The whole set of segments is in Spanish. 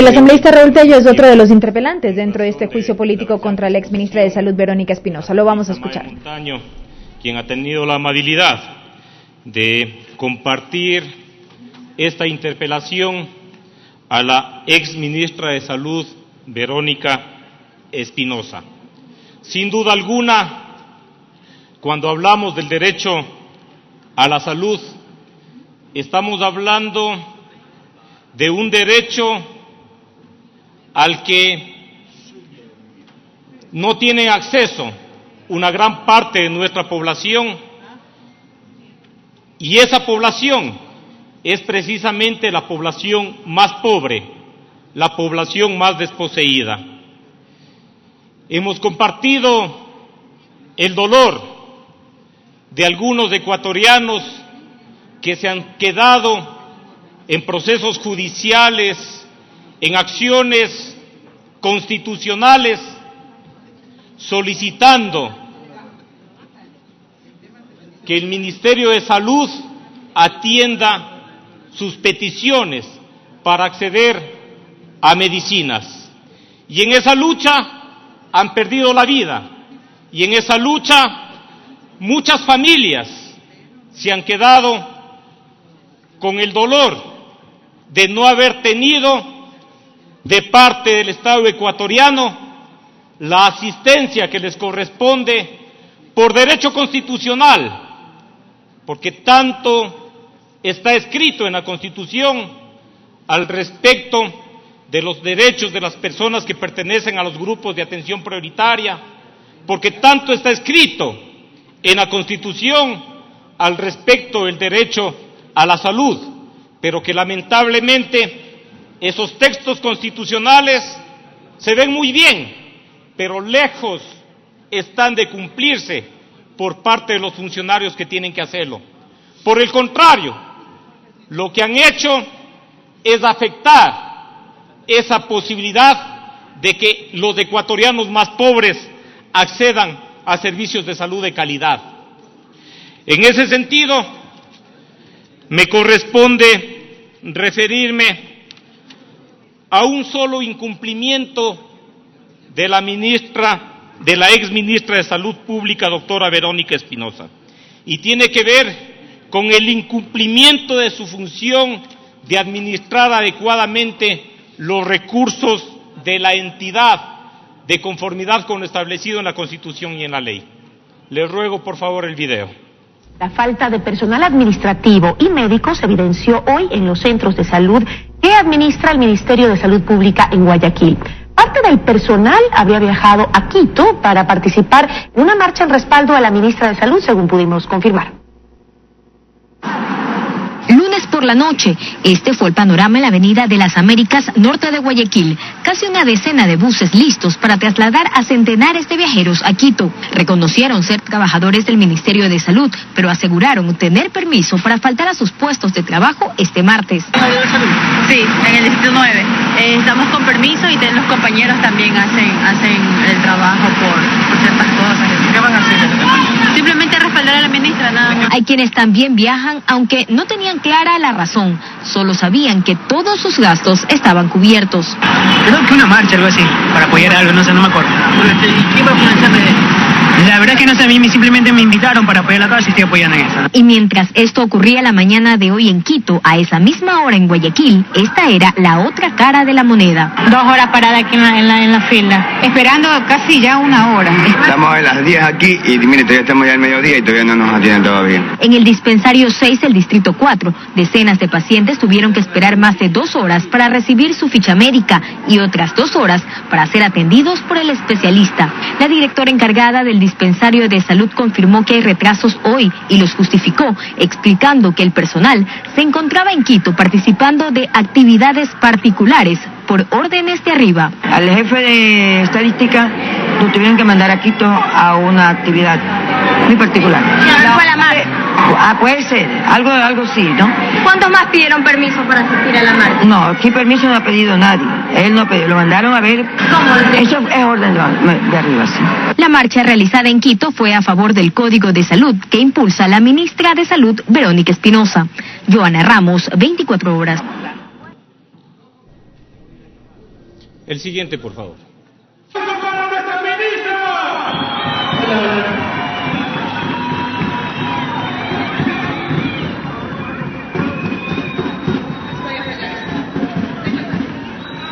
El asambleísta Raúl Tello es otro de los interpelantes dentro de este juicio político contra la exministra de Salud, Verónica Espinosa. Lo vamos a escuchar. Montaño, quien ha tenido la amabilidad de compartir esta interpelación a la exministra de Salud, Verónica Espinosa. Sin duda alguna, cuando hablamos del derecho a la salud, estamos hablando de un derecho al que no tiene acceso una gran parte de nuestra población, y esa población es precisamente la población más pobre, la población más desposeída. Hemos compartido el dolor de algunos ecuatorianos que se han quedado en procesos judiciales, en acciones constitucionales, solicitando que el Ministerio de Salud atienda sus peticiones para acceder a medicinas. Y en esa lucha han perdido la vida, y en esa lucha muchas familias se han quedado con el dolor de no haber tenido de parte del Estado ecuatoriano la asistencia que les corresponde por derecho constitucional, porque tanto está escrito en la Constitución al respecto de los derechos de las personas que pertenecen a los grupos de atención prioritaria, porque tanto está escrito en la Constitución al respecto del derecho a la salud, pero que lamentablemente esos textos constitucionales se ven muy bien, pero lejos están de cumplirse por parte de los funcionarios que tienen que hacerlo. Por el contrario, lo que han hecho es afectar esa posibilidad de que los ecuatorianos más pobres accedan a servicios de salud de calidad. En ese sentido, me corresponde referirme a un solo incumplimiento de la exministra de Salud Pública, doctora Verónica Espinosa, y tiene que ver con el incumplimiento de su función de administrar adecuadamente los recursos de la entidad de conformidad con lo establecido en la Constitución y en la ley. Les ruego, por favor, el video. La falta de personal administrativo y médico se evidenció hoy en los centros de salud que administra el Ministerio de Salud Pública en Guayaquil. Parte del personal había viajado a Quito para participar en una marcha en respaldo a la ministra de Salud, según pudimos confirmar. Lunes por la noche, este fue el panorama en la avenida de las Américas, norte de Guayaquil. Casi una decena de buses listos para trasladar a centenares de viajeros a Quito. Reconocieron ser trabajadores del Ministerio de Salud, pero aseguraron tener permiso para faltar a sus puestos de trabajo este martes. Sí, en el distrito 9. Estamos con permiso y los compañeros también hacen el trabajo por ciertas cosas. ¿Qué van a hacer? Simplemente respaldar a la ministra, nada más. Hay quienes también viajan, aunque no tenían clara la razón, solo sabían que todos sus gastos estaban cubiertos. Creo que una marcha, algo así, para apoyar algo, no sé, no me acuerdo. ¿Y quién va a financiar esto? La verdad es que no sé, a mí simplemente me invitaron para apoyar la causa y estoy apoyando en eso. Y mientras esto ocurría la mañana de hoy en Quito, a esa misma hora en Guayaquil, esta era la otra cara de la moneda. 2 horas parada aquí en la fila, esperando casi ya 1 hora. Estamos a las 10 aquí y mire, todavía estamos ya al mediodía y todavía no nos atienden todavía. En el dispensario 6 del distrito 4, decenas de pacientes tuvieron que esperar más de 2 horas para recibir su ficha médica y otras 2 horas para ser atendidos por el especialista. La directora encargada del dispensario de salud confirmó que hay retrasos hoy y los justificó, explicando que el personal se encontraba en Quito participando de actividades particulares por órdenes de arriba. Al jefe de estadística lo tuvieron que mandar a Quito a una actividad muy particular. ¿No fue a la marcha? Puede ser, algo sí, ¿no? ¿Cuántos más pidieron permiso para asistir a la marcha? No, aquí permiso no ha pedido nadie. Él no pidió, lo mandaron a ver. ¿Cómo? Eso es orden de arriba, sí. La marcha realizada en Quito fue a favor del Código de Salud que impulsa la ministra de Salud, Verónica Espinosa. Joana Ramos, 24 horas. El siguiente, por favor.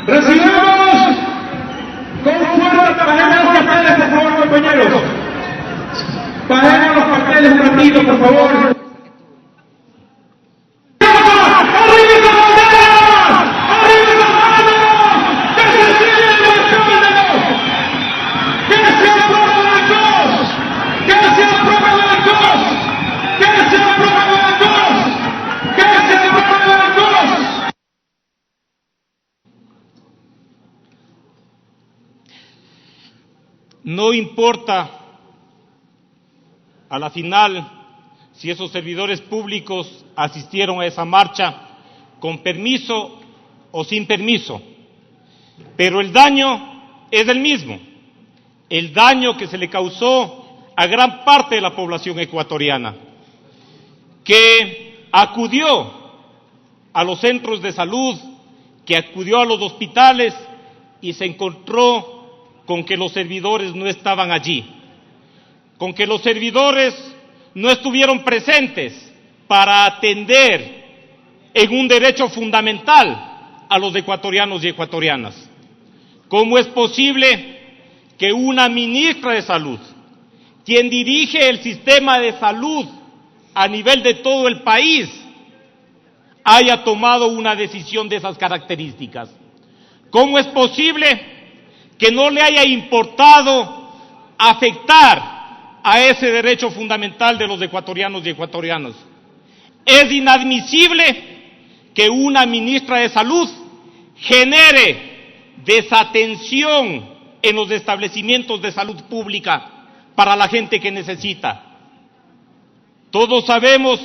Recibamos con fuerza, bajemos los carteles, por favor, compañeros. Bajemos los carteles un ratito, por favor. No importa a la final si esos servidores públicos asistieron a esa marcha con permiso o sin permiso, pero el daño es el mismo, el daño que se le causó a gran parte de la población ecuatoriana, que acudió a los centros de salud, que acudió a los hospitales y se encontró con que los servidores no estaban allí, con que los servidores no estuvieron presentes para atender en un derecho fundamental a los ecuatorianos y ecuatorianas. ¿Cómo es posible que una ministra de Salud, quien dirige el sistema de salud a nivel de todo el país, haya tomado una decisión de esas características? ¿Cómo es posible que no le haya importado afectar a ese derecho fundamental de los ecuatorianos y ecuatorianas? Es inadmisible que una ministra de Salud genere desatención en los establecimientos de salud pública para la gente que necesita. Todos sabemos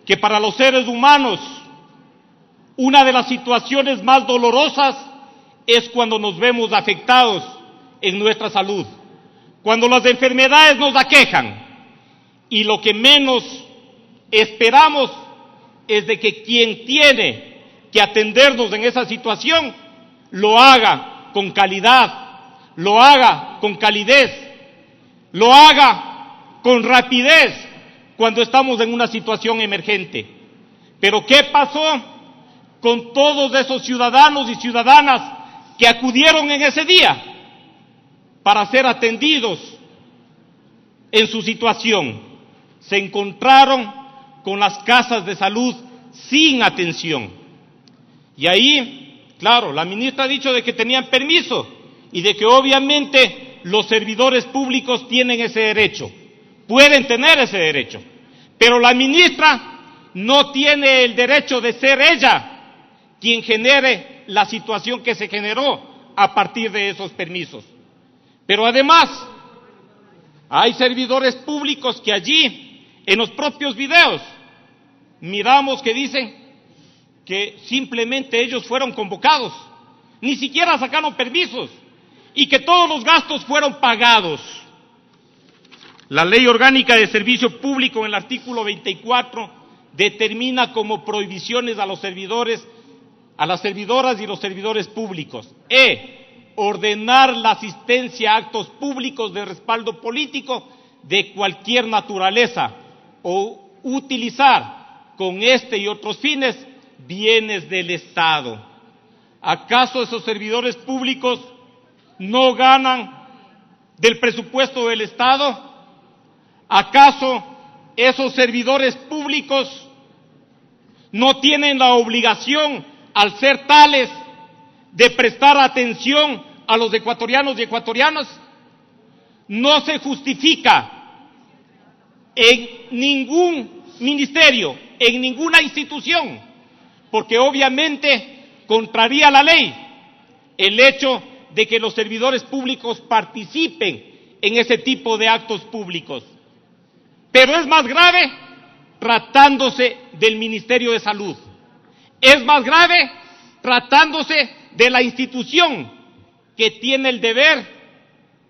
que para los seres humanos una de las situaciones más dolorosas es cuando nos vemos afectados en nuestra salud, cuando las enfermedades nos aquejan, y lo que menos esperamos es de que quien tiene que atendernos en esa situación lo haga con calidad, lo haga con calidez, lo haga con rapidez cuando estamos en una situación emergente. Pero ¿qué pasó con todos esos ciudadanos y ciudadanas que acudieron en ese día para ser atendidos en su situación? Se encontraron con las casas de salud sin atención. Y ahí, claro, la ministra ha dicho de que tenían permiso y de que obviamente los servidores públicos tienen ese derecho, pueden tener ese derecho, pero la ministra no tiene el derecho de ser ella quien genere la situación que se generó a partir de esos permisos. Pero además, hay servidores públicos que allí, en los propios videos, miramos que dicen que simplemente ellos fueron convocados, ni siquiera sacaron permisos, y que todos los gastos fueron pagados. La Ley Orgánica de Servicio Público, en el artículo 24, determina como prohibiciones a los servidores, a las servidoras y los servidores públicos: ordenar la asistencia a actos públicos de respaldo político de cualquier naturaleza o utilizar con este y otros fines bienes del Estado. ¿Acaso esos servidores públicos no ganan del presupuesto del Estado? ¿Acaso esos servidores públicos no tienen la obligación, al ser tales, de prestar atención a los ecuatorianos y ecuatorianas? No se justifica en ningún ministerio, en ninguna institución, porque obviamente contraría la ley el hecho de que los servidores públicos participen en ese tipo de actos públicos. Pero es más grave tratándose del Ministerio de Salud. Es más grave tratándose de la institución que tiene el deber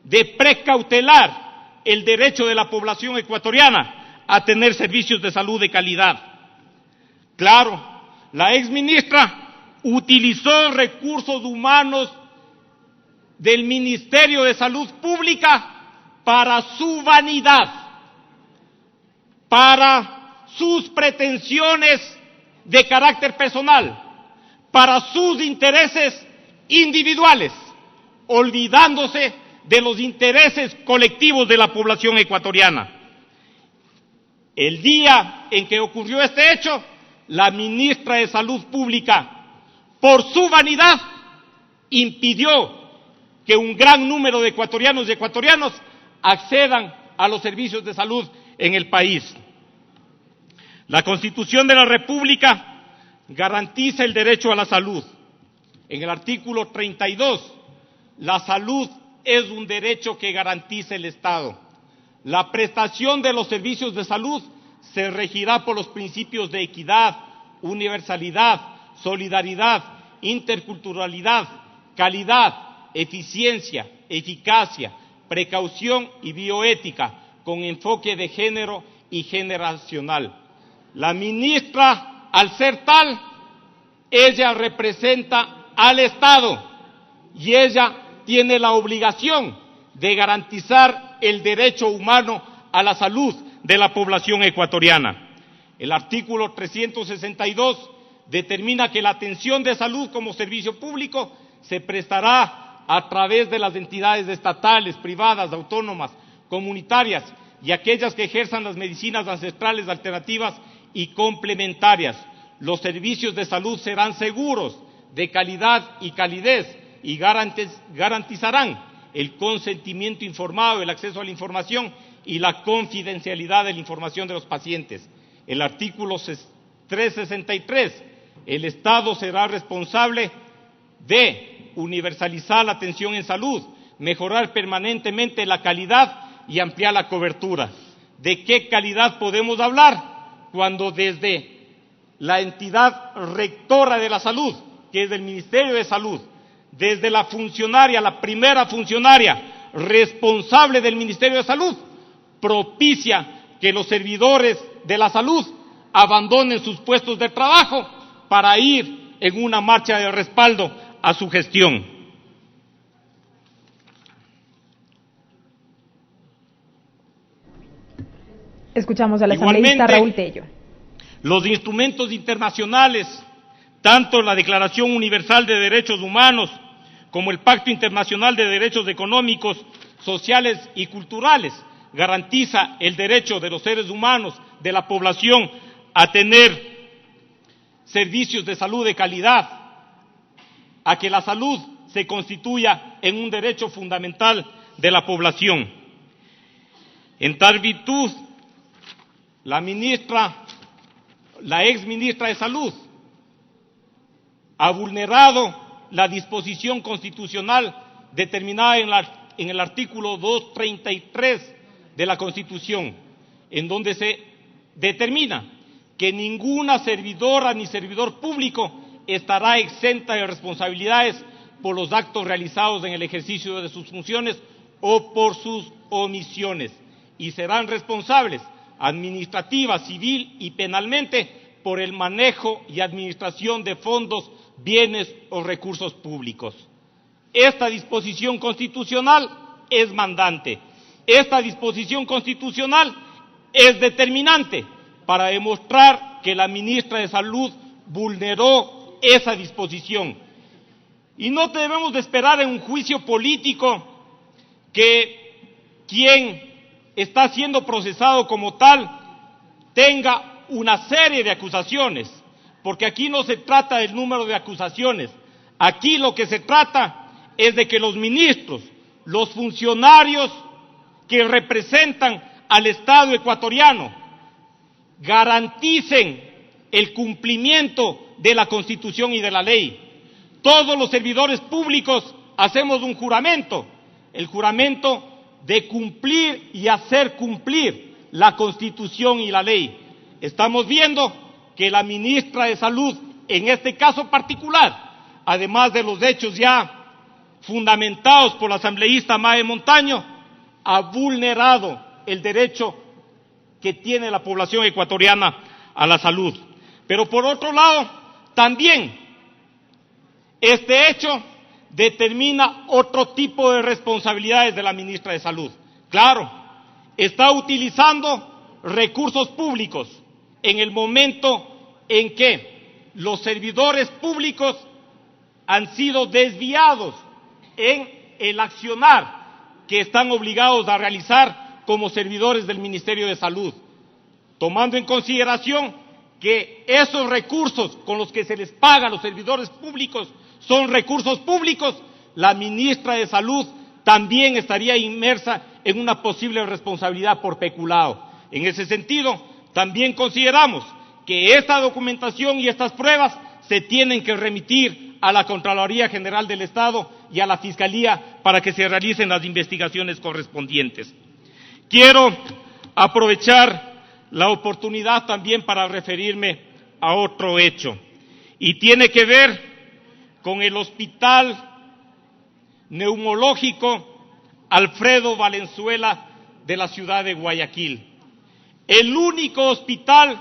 de precautelar el derecho de la población ecuatoriana a tener servicios de salud de calidad. Claro, la exministra utilizó recursos humanos del Ministerio de Salud Pública para su vanidad, para sus pretensiones de carácter personal, para sus intereses individuales, olvidándose de los intereses colectivos de la población ecuatoriana. El día en que ocurrió este hecho, la ministra de Salud Pública, por su vanidad, impidió que un gran número de ecuatorianos y ecuatorianas accedan a los servicios de salud en el país. La Constitución de la República garantiza el derecho a la salud. En el artículo 32, la salud es un derecho que garantiza el Estado. La prestación de los servicios de salud se regirá por los principios de equidad, universalidad, solidaridad, interculturalidad, calidad, eficiencia, eficacia, precaución y bioética, con enfoque de género y generacional. La ministra, al ser tal, ella representa al Estado y ella tiene la obligación de garantizar el derecho humano a la salud de la población ecuatoriana. El artículo 362 determina que la atención de salud como servicio público se prestará a través de las entidades estatales, privadas, autónomas, comunitarias y aquellas que ejerzan las medicinas ancestrales alternativas y complementarias. Los servicios de salud serán seguros, de calidad y calidez, y garantizarán el consentimiento informado, el acceso a la información y la confidencialidad de la información de los pacientes. El artículo 363, el Estado será responsable de universalizar la atención en salud, mejorar permanentemente la calidad y ampliar la cobertura. ¿De qué calidad podemos hablar? Cuando desde la entidad rectora de la salud, que es el Ministerio de Salud, desde la funcionaria, la primera funcionaria responsable del Ministerio de Salud, propicia que los servidores de la salud abandonen sus puestos de trabajo para ir en una marcha de respaldo a su gestión. Escuchamos al asambleísta Raúl Tello. Los instrumentos internacionales, tanto la Declaración Universal de Derechos Humanos como el Pacto Internacional de Derechos Económicos, Sociales y Culturales, garantiza el derecho de los seres humanos, de la población, a tener servicios de salud de calidad, a que la salud se constituya en un derecho fundamental de la población. En tal virtud, la ex ministra de Salud ha vulnerado la disposición constitucional determinada en el artículo 233 de la Constitución, en donde se determina que ninguna servidora ni servidor público estará exenta de responsabilidades por los actos realizados en el ejercicio de sus funciones o por sus omisiones, y serán responsables administrativa, civil y penalmente por el manejo y administración de fondos, bienes o recursos públicos. Esta disposición constitucional es mandante. Esta disposición constitucional es determinante para demostrar que la ministra de Salud vulneró esa disposición. Y no debemos de esperar en un juicio político que quien está siendo procesado como tal tenga una serie de acusaciones, porque aquí no se trata del número de acusaciones, aquí lo que se trata es de que los ministros, los funcionarios que representan al Estado ecuatoriano, garanticen el cumplimiento de la Constitución y de la ley. Todos los servidores públicos hacemos un juramento, el juramento de cumplir y hacer cumplir la Constitución y la ley. Estamos viendo que la ministra de Salud, en este caso particular, además de los hechos ya fundamentados por la asambleísta Mae Montaño, ha vulnerado el derecho que tiene la población ecuatoriana a la salud. Pero por otro lado, también este hecho determina otro tipo de responsabilidades de la ministra de Salud. Claro, está utilizando recursos públicos en el momento en que los servidores públicos han sido desviados en el accionar que están obligados a realizar como servidores del Ministerio de Salud, tomando en consideración que esos recursos con los que se les paga a los servidores públicos son recursos públicos. La ministra de Salud también estaría inmersa en una posible responsabilidad por peculado. En ese sentido, también consideramos que esta documentación y estas pruebas se tienen que remitir a la Contraloría General del Estado y a la Fiscalía para que se realicen las investigaciones correspondientes. Quiero aprovechar la oportunidad también para referirme a otro hecho, y tiene que ver con el Hospital Neumológico Alfredo Valenzuela de la ciudad de Guayaquil, el único hospital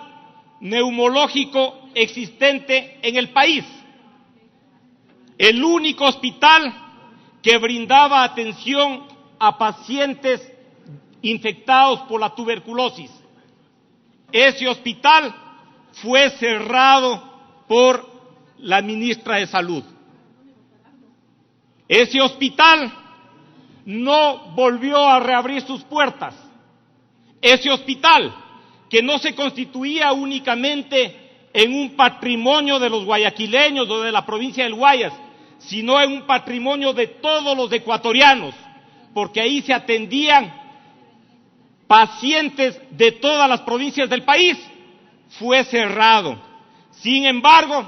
neumológico existente en el país, el único hospital que brindaba atención a pacientes infectados por la tuberculosis. Ese hospital fue cerrado por la ministra de Salud. Ese hospital no volvió a reabrir sus puertas. Ese hospital, que no se constituía únicamente en un patrimonio de los guayaquileños o de la provincia del Guayas, sino en un patrimonio de todos los ecuatorianos, porque ahí se atendían pacientes de todas las provincias del país, fue cerrado. Sin embargo,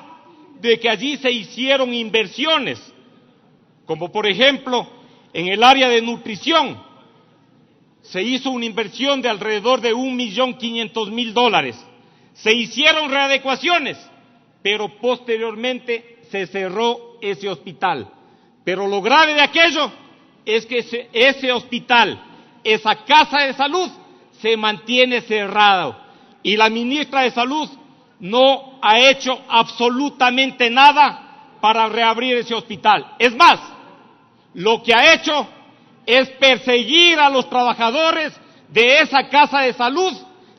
de que allí se hicieron inversiones, como por ejemplo en el área de nutrición, se hizo una inversión de alrededor de $1.500.000. Se hicieron readecuaciones, pero posteriormente se cerró ese hospital. Pero lo grave de aquello es que ese hospital, esa casa de salud, se mantiene cerrado y la ministra de Salud no ha hecho absolutamente nada para reabrir ese hospital. Es más, lo que ha hecho es perseguir a los trabajadores de esa casa de salud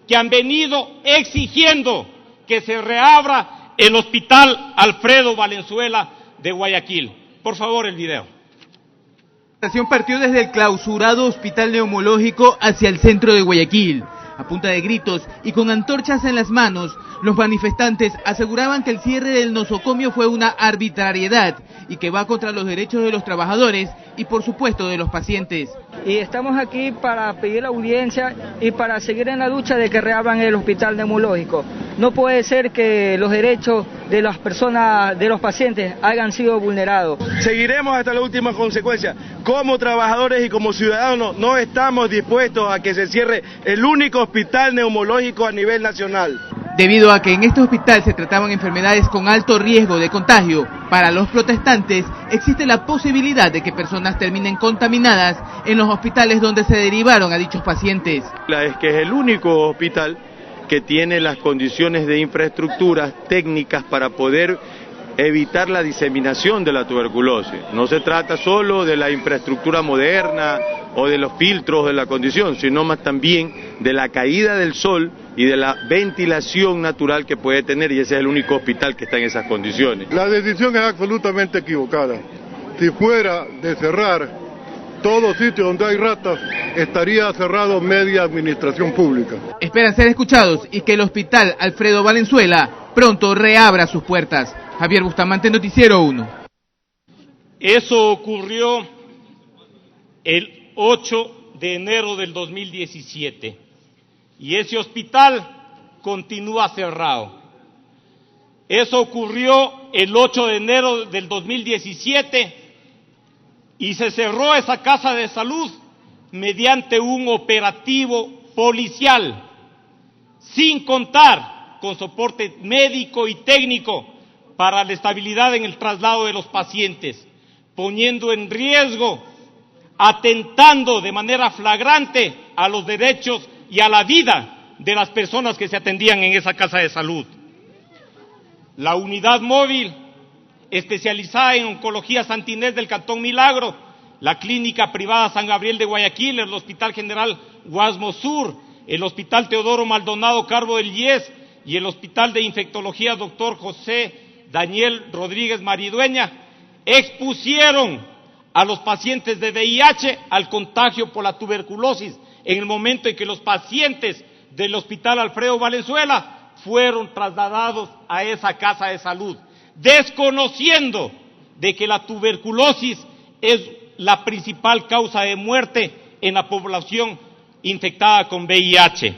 que han venido exigiendo que se reabra el Hospital Alfredo Valenzuela de Guayaquil. Por favor, el video. La manifestación partió desde el clausurado hospital neumológico hacia el centro de Guayaquil. A punta de gritos y con antorchas en las manos, los manifestantes aseguraban que el cierre del nosocomio fue una arbitrariedad y que va contra los derechos de los trabajadores y por supuesto de los pacientes. Y estamos aquí para pedir la audiencia y para seguir en la lucha de que reabran el hospital neumológico. No puede ser que los derechos de las personas, de los pacientes, hayan sido vulnerados. Seguiremos hasta la última consecuencia. Como trabajadores y como ciudadanos no estamos dispuestos a que se cierre el único hospital neumológico a nivel nacional. Debido a que en este hospital se trataban enfermedades con alto riesgo de contagio, para los protestantes existe la posibilidad de que personas terminen contaminadas en los hospitales donde se derivaron a dichos pacientes. Es que es el único hospital que tiene las condiciones de infraestructuras técnicas para poder evitar la diseminación de la tuberculosis. No se trata solo de la infraestructura moderna o de los filtros de la condición, sino más también de la caída del sol y de la ventilación natural que puede tener, y ese es el único hospital que está en esas condiciones. La decisión es absolutamente equivocada. Si fuera de cerrar todo sitio donde hay ratas, estaría cerrado media administración pública. Esperan ser escuchados y que el hospital Alfredo Valenzuela pronto reabra sus puertas. Javier Bustamante, Noticiero 1. Eso ocurrió el 8 de enero del 2017 y ese hospital continúa cerrado. Eso ocurrió el 8 de enero del 2017 y se cerró esa casa de salud mediante un operativo policial, sin contar con soporte médico y técnico para la estabilidad en el traslado de los pacientes, poniendo en riesgo, atentando de manera flagrante a los derechos y a la vida de las personas que se atendían en esa casa de salud. La unidad móvil especializada en oncología Santa Inés del Cantón Milagro, la Clínica Privada San Gabriel de Guayaquil, el Hospital General Guasmo Sur, el Hospital Teodoro Maldonado Carbo del Yes y el Hospital de Infectología Dr. José Daniel Rodríguez Maridueña, expusieron a los pacientes de VIH al contagio por la tuberculosis en el momento en que los pacientes del Hospital Alfredo Valenzuela fueron trasladados a esa casa de salud, desconociendo de que la tuberculosis es la principal causa de muerte en la población infectada con VIH.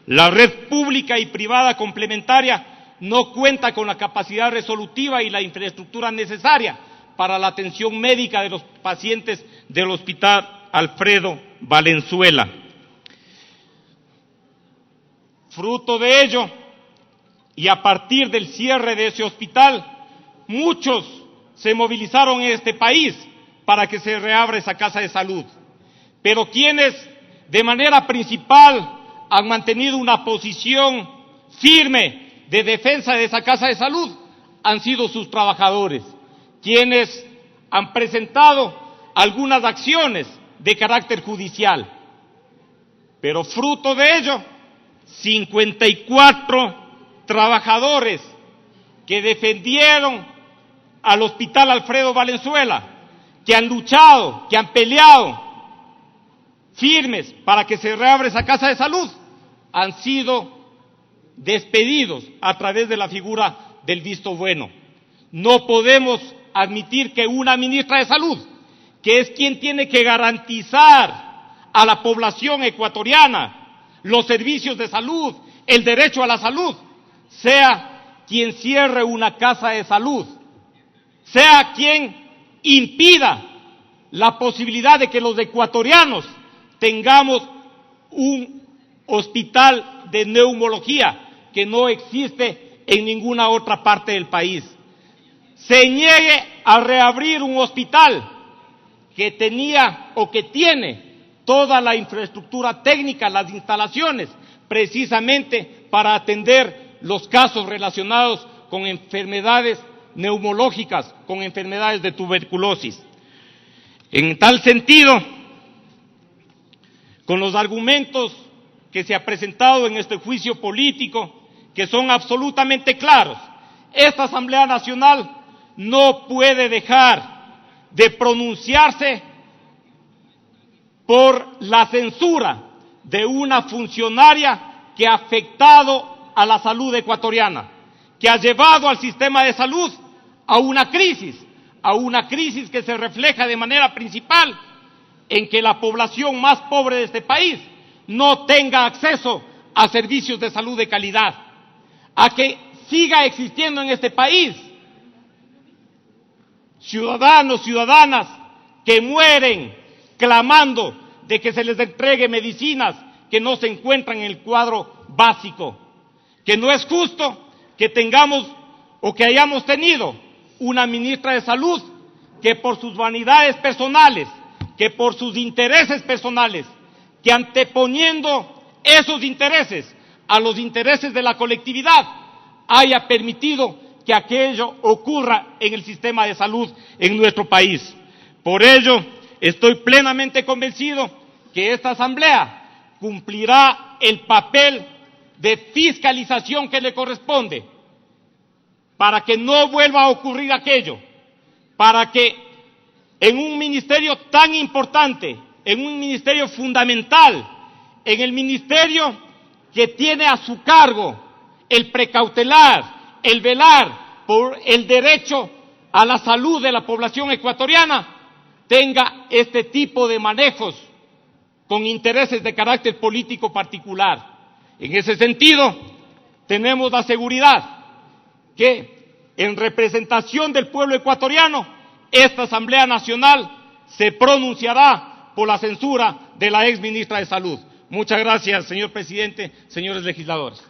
La red pública y privada complementaria no cuenta con la capacidad resolutiva y la infraestructura necesaria para la atención médica de los pacientes del Hospital Alfredo Valenzuela. Fruto de ello, y a partir del cierre de ese hospital, muchos se movilizaron en este país para que se reabra esa casa de salud. Pero quienes de manera principal han mantenido una posición firme de defensa de esa casa de salud han sido sus trabajadores, quienes han presentado algunas acciones de carácter judicial. Pero fruto de ello, 54 trabajadores que defendieron al Hospital Alfredo Valenzuela, que han luchado, que han peleado firmes para que se reabra esa casa de salud, han sido despedidos a través de la figura del visto bueno. No podemos admitir que una ministra de Salud, que es quien tiene que garantizar a la población ecuatoriana los servicios de salud, el derecho a la salud, sea quien cierre una casa de salud, sea quien impida la posibilidad de que los ecuatorianos tengamos un hospital de neumología que no existe en ninguna otra parte del país. Se niegue a reabrir un hospital que tenía o que tiene toda la infraestructura técnica, las instalaciones, precisamente para atender los casos relacionados con enfermedades neumológicas, con enfermedades de tuberculosis. En tal sentido, con los argumentos que se ha presentado en este juicio político, que son absolutamente claros, esta Asamblea Nacional no puede dejar de pronunciarse por la censura de una funcionaria que ha afectado a la salud ecuatoriana, que ha llevado al sistema de salud a una crisis que se refleja de manera principal en que la población más pobre de este país no tenga acceso a servicios de salud de calidad, a que siga existiendo en este país ciudadanos, ciudadanas que mueren clamando de que se les entregue medicinas que no se encuentran en el cuadro básico, que no es justo que tengamos o que hayamos tenido una ministra de Salud que por sus vanidades personales, que por sus intereses personales, que anteponiendo esos intereses a los intereses de la colectividad, haya permitido que aquello ocurra en el sistema de salud en nuestro país. Por ello, estoy plenamente convencido que esta Asamblea cumplirá el papel de fiscalización que le corresponde para que no vuelva a ocurrir aquello, para que en un ministerio tan importante, en un ministerio fundamental, en el ministerio que tiene a su cargo el precautelar, el velar por el derecho a la salud de la población ecuatoriana, tenga este tipo de manejos con intereses de carácter político particular. En ese sentido, tenemos la seguridad que en representación del pueblo ecuatoriano, esta Asamblea Nacional se pronunciará por la censura de la ex ministra de Salud. Muchas gracias, señor presidente, señores legisladores.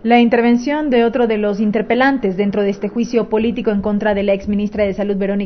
La intervención de otro de los interpelantes dentro de este juicio político en contra de la ex ministra de Salud, Verónica